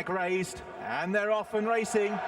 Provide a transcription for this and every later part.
flag raised, and they're off and racing.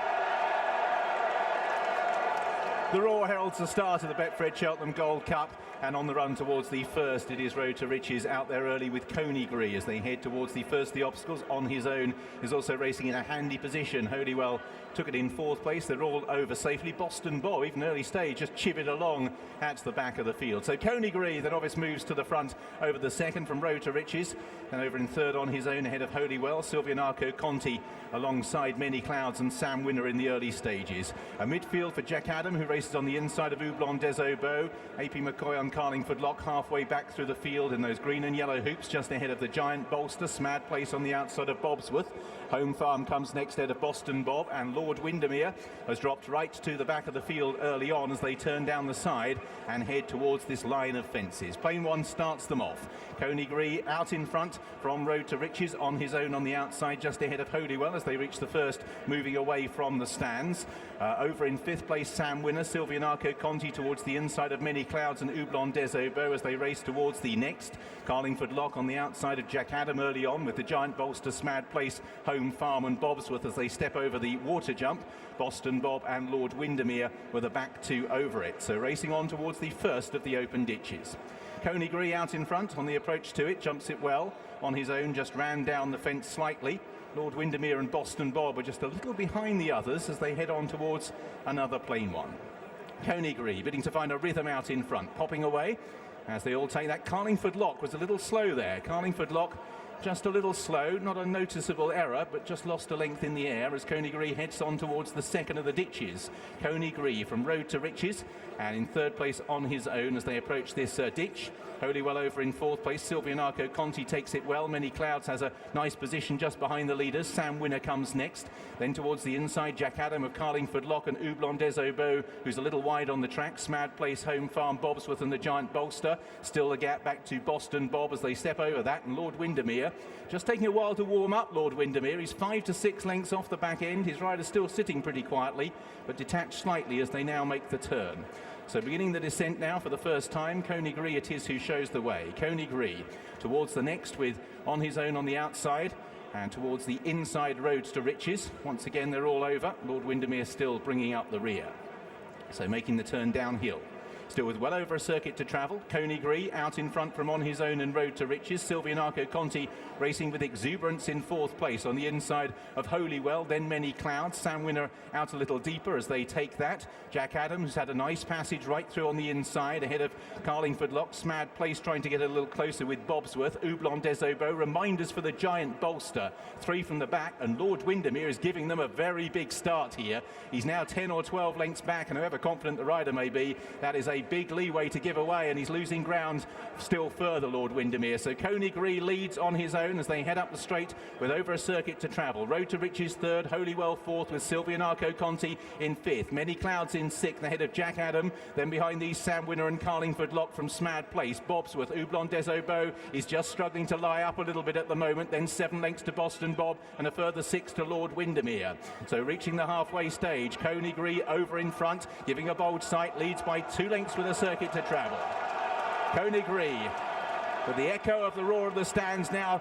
The roar heralds the start of the Betfred Cheltenham Gold Cup, and on the run towards the first, it is Road to Riches out there early with Coneygree as they head towards the first of the obstacles. On his own is also racing in a handy position. Holywell took it in fourth place. They're all over safely. Boston Bob, even early stage, just chivied along at the back of the field. So Coneygree, the novice, moves to the front over the second from Road to Riches, and over in third on his own ahead of Holywell, Silvianaco Conti alongside Many Clouds and Sam Winner in the early stages. A midfield for Jack Adam, who races on the inside of Oublon des Obeaux. AP McCoy on Carlingford Lock halfway back through the field in those green and yellow hoops just ahead of the Giant Bolster. Smad Place on the outside of Bobsworth. Home Farm comes next ahead of Boston Bob, and Lord Windermere has dropped right to the back of the field early on as they turn down the side and head towards this line of fences. Plane one starts them off. Coneygree out in front from Road to Riches on his own on the outside just ahead of Holywell as they reach the first, moving away from the stands. Over in fifth place, Sam Winner, Silvianaco Conti towards the inside of Many Clouds and Oublon des Obeaux as they race towards the next. Carlingford Lock on the outside of Jack Adam early on with the Giant Bolster, Smad Place, Home Farm and Bobsworth as they step over the water jump. Boston Bob and Lord Windermere with a back two over it. So racing on towards the first of the open ditches. Coneygree out in front on the approach to it, jumps it well. On his own, just ran down the fence slightly. Lord Windermere and Boston Bob are just a little behind the others as they head on towards another plain one. Coneygree bidding to find a rhythm out in front, popping away as they all take that. Carlingford Lock was a little slow there. Carlingford Lock just a little slow, not a noticeable error, but just lost a length in the air as Coneygree heads on towards the second of the ditches. Coneygree from Road to Riches, and in third place on his own as they approach this ditch. Holywell over in fourth place. Silvianaco Conti takes it well. Many Clouds has a nice position just behind the leaders. Sam Winner comes next. Then towards the inside, Jack Adam of Carlingford Lock and Oublon des Obeaux, who's a little wide on the track. Smad Place, Home Farm, Bobsworth and the Giant Bolster. Still a gap back to Boston Bob as they step over that, and Lord Windermere just taking a while to warm up. Lord Windermere, he's 5 to 6 lengths off the back end. His rider still sitting pretty quietly, but detached slightly as they now make the turn. So beginning the descent now for the first time, Coneygree it is who shows the way. Coneygree towards the next with On His Own on the outside, and towards the inside Roads to Riches. Once again they're all over. Lord Windermere still bringing up the rear. So making the turn downhill. Still with well over a circuit to travel. Coneygree out in front from On His Own and Road to Riches. Silvianaco Conti racing with exuberance in fourth place on the inside of Holywell. Then Many Clouds. Sam Winner out a little deeper as they take that. Jack Adams had a nice passage right through on the inside ahead of Carlingford Lock. Smad Place trying to get a little closer with Bobsworth. Oublon des Obeaux. Reminders for the Giant Bolster. 3 from the back, and Lord Windermere is giving them a very big start here. He's now 10 or 12 lengths back, and however confident the rider may be, that is a big leeway to give away, and he's losing ground still further, Lord Windermere. So Coneygree leads On His Own as they head up the straight with over a circuit to travel. Road to Riches third, Holywell fourth with Silvianaco Conti in fifth. Many Clouds in sixth ahead of Jack Adam. Then behind these, Sam Winner and Carlingford Lock from Smad Place. Bobsworth, Oublon des Obeaux is just struggling to lie up a little bit at the moment. Then 7 lengths to Boston Bob and a further 6 to Lord Windermere. So reaching the halfway stage, Coneygree over in front, giving a bold sight, leads by 2 lengths with a circuit to travel. Coneygree, with the echo of the roar of the stands now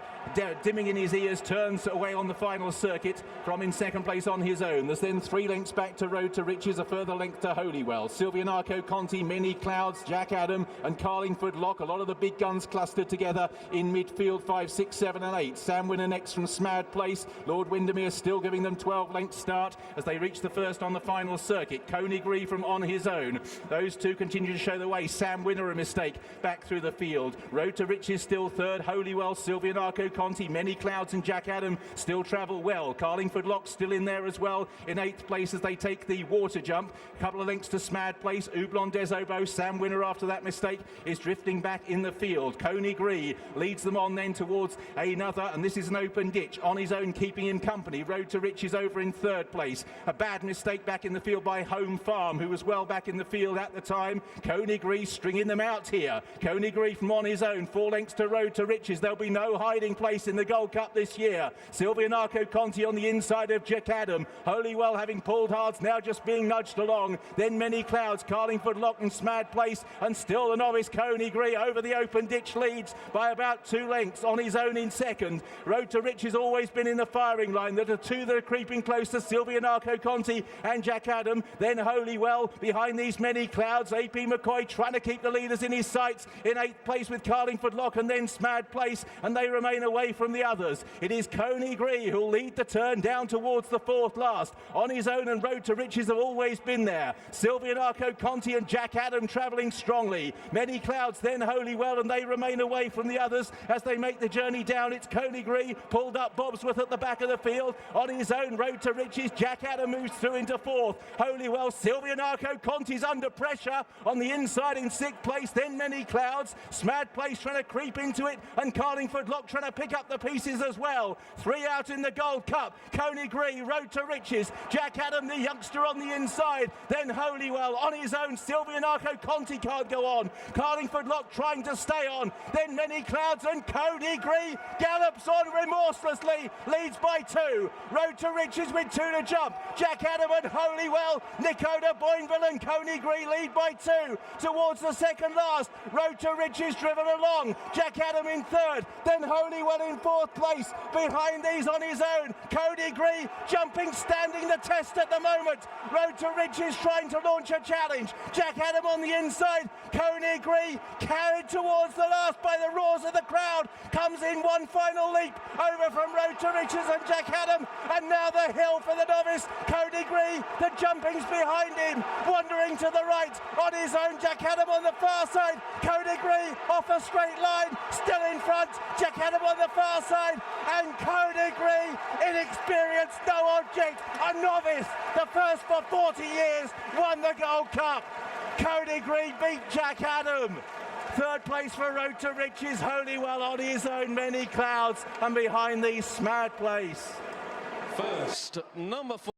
dimming in his ears, turns away on the final circuit from in second place On His Own. There's then 3 lengths back to Road to Riches, a further length to Holywell. Silvianaco Conti, Many Clouds, Jack Adam and Carlingford Lock. A lot of the big guns clustered together in midfield, 5, 6, 7 and 8. Sam Winner next from Smad Place. Lord Windermere still giving them 12 lengths start as they reach the first on the final circuit. Coneygree from On His Own. Those two continue to show the way. Sam Winner a mistake back through the field. Road to Riches still third. Holywell, Silvianaco Conti, Many Clouds and Jack Adam still travel well. Carlingford Lock still in there as well in 8th place as they take the water jump. A couple of lengths to Smad Place. Oublon des Obeaux. Sam Winner after that mistake is drifting back in the field. Coneygree leads them on then towards another, and this is an open ditch. On His Own keeping him company. Road to Riches over in 3rd place. A bad mistake back in the field by Home Farm, who was well back in the field at the time. Coneygree stringing them out here. Coneygree from On His Own, 4 4 lengths to Road to Riches. There'll be no hiding place in the Gold Cup this year. Silvianaco Conti on the inside of Jack Adam. Holywell having pulled hard, now just being nudged along. Then Many Clouds, Carlingford Lock and Smad Place, and still the novice Coneygree over the open ditch leads by about 2 lengths on his own in second. Road to Riches always been in the firing line. There are 2 that are creeping closer, Silvianaco Conti and Jack Adam. Then Holywell behind these Many Clouds. AP McCoy trying to keep the leaders in his sights in 8th place with Carlingford Lock and then Smad Place, and they remain away from the others. It is Coneygree who'll lead the turn down towards the 4th last. On his own and Road to Riches have always been there. Silvianaco Conti and Jack Adam travelling strongly. Many Clouds, then Holywell, and they remain away from the others as they make the journey down. It's Coneygree pulled up Bobsworth at the back of the field. On his own, Road to Riches, Jack Adam moves through into 4th. Holywell, Silvianaco Conti's under pressure on the inside in 6th place, then Many Clouds. Smad Place trying to creep into it, and Carlingford Lock trying to pick up the pieces as well. 3 out in the Gold Cup. Coneygree, Road to Riches, Jack Adam, the youngster on the inside, then Holywell on his own. Silvianaco Conti can't go on. Carlingford Lock trying to stay on, then Many Clouds, and Coneygree gallops on remorselessly, leads by 2. Road to Riches with 2 to jump. Jack Adam and Holywell, Nico de Boinville and Coneygree lead by 2 towards the second last. Road to Riches driven along. Jack Adam in 3rd, then Holywell in 4th place. Behind these on his own, Coneygree jumping, standing the test at the moment. Road to Riches trying to launch a challenge. Jack Adam on the inside. Coneygree carried towards the last by the roars of the crowd. Comes in one final leap over from Road to Riches and Jack Adam, and now the hill for the novice Coneygree. The jumping's behind him, wandering to the right on his own. Jack Adam on the far side. Coneygree off a straight line, still in front. Jack Adam on the far side, and Coneygree, inexperienced, no object, a novice, the first for 40 years, won the Gold Cup. Coneygree beat Jack Adam. 3rd place for Road to Riches, Holywell on his own, Many Clouds, and behind these Smad Place. First, number 4.